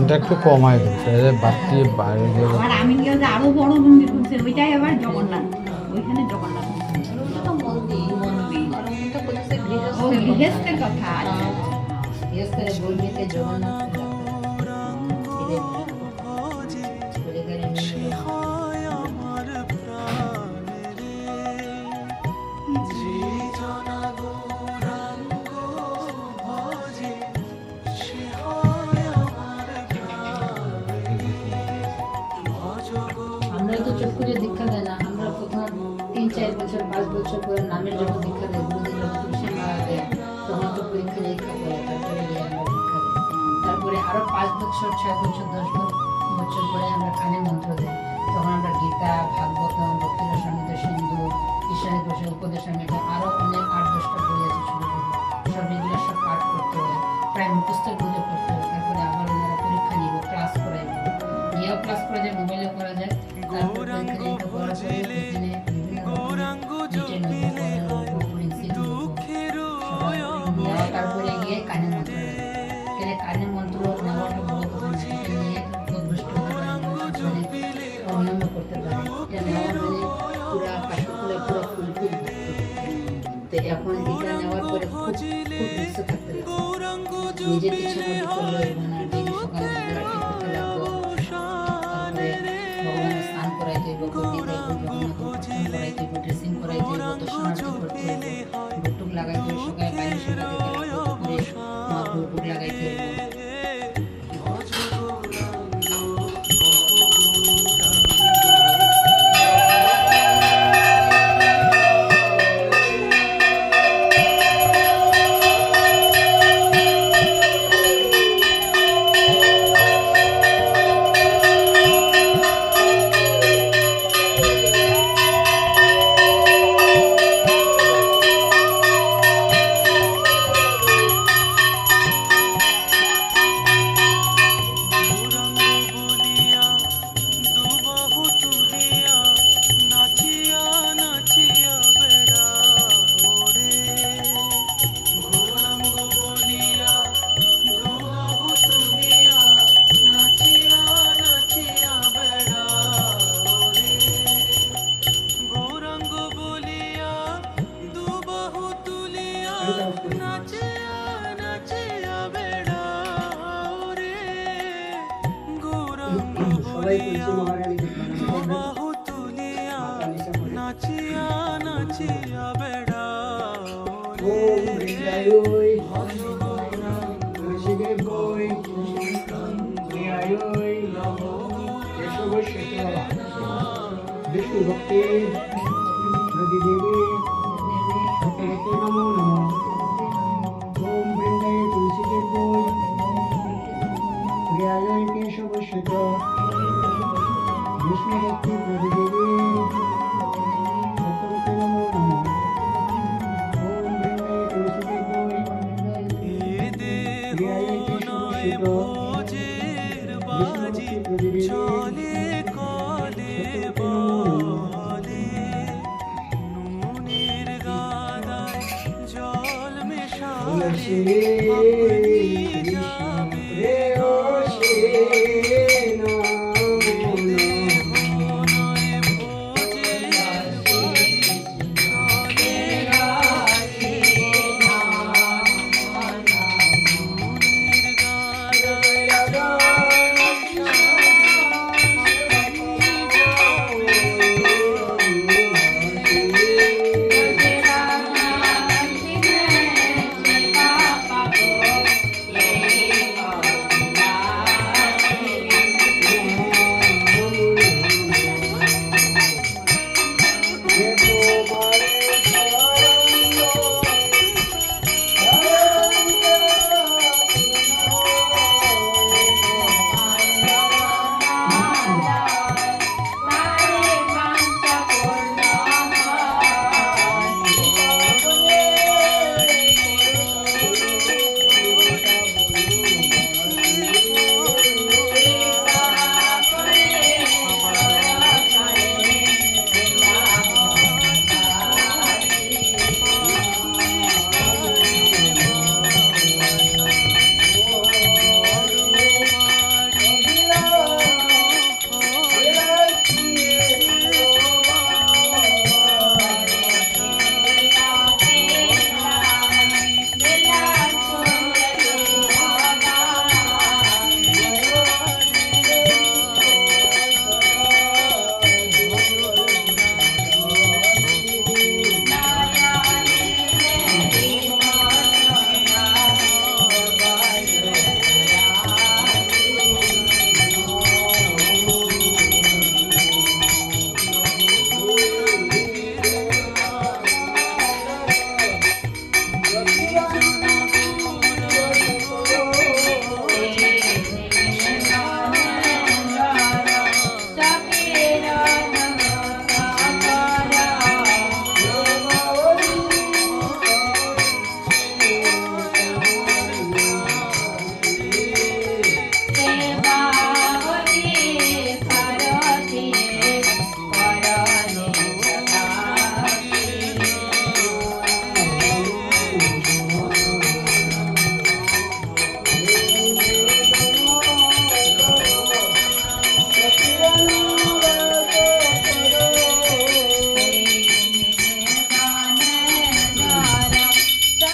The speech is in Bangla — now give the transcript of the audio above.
এটা একটু কমায় দিচ্ছে বাড়তি বাইরে গিয়ে আর আমি গিয়ে আরো বড় মন্দির খুলছে, ওইটাই আবার জগন্নাথ, ওইখানে জগন্নাথ ও গৃহস্থের কথা। গৃহস্থের বলতে জগন্নাথ আমরা তো চোখ খুলে দীক্ষা দেয় না, আমরা প্রথম 3-4 বছর 5 বছর পরে নামের জন্য দীক্ষা দেয়। গুরুজি যখন তুলসী মারা দেয় তখন তো পরীক্ষা নিরীক্ষা করে, তারপরে গিয়ে আমরা দীক্ষা দিই। তারপরে আরো 5 বছর 6 বছর 10 বছর পরে আমরা কানে মন্ত্র দেয়। তখন আমরা গীতা, ভাগবতম, ভক্তিরসামৃত সিন্ধু, ঈশ্বরের বসে উপদেশামৃত, আরো অনেক 8-10টা বই আছে ছোট ছোট, সব এগুলো সব পাঠ করতে হয়, প্রায় মুখস্থ করে পড়তে হয়। তারপরে আবার ওনারা পরীক্ষা নিব, ক্লাস করাইব, নিয়েও ক্লাস করা যায়, মোবাইলে করা যায়। তারপর পরীক্ষা নিরীক্ষা করার পরে ওইখানে তারপরে গিয়ে কানে মন্ত্র এখানে কানে মন্ত্র নেওয়াটা বড় কথা না, এটা নিয়ে অভ্যস্ত অনিয়ম করতে পারে। এটা নেওয়া মানে পুরা কাশফুলা পুরা ফুলফুল তো এখন এটা নেওয়ার পরে খুব খুব ব্যস্ত থাকতে লাগবে, নিজের ইচ্ছা মতো করলে মানে ডেলি সকালে মন্ত্র করতে লাগবো। তারপরে ভগবানের স্নান করাইতে হইব, গন্ডি দেব, জগন্নাথ করাইতে হইব, ড্রেসিং করাইতে হইব, দর্শনার্থী করতে হইব, ভুটুক লাগাইতে হইব, সকালে বাইরে সেবা দিতে লাগবো, দুপুরে ভুটুক লাগাইতে হইব। সবাই বলছে মহারানী বিষ্ণু ভক্তি নদী দেবী ভক্তি নমো নমঃ। ওম বৃন্দায় তুলসীদের বই প্রিয়ালয় কেশব শ্বেত বিষ্ণু ভক্তি নদী দেবী ভক্তি নমো নমঃ। ওম বৃন্দায় তুলসীদের বই প্রিয়ালয় কেশব শ্বেত বিষ্ণু ভক্তি নদী দেবী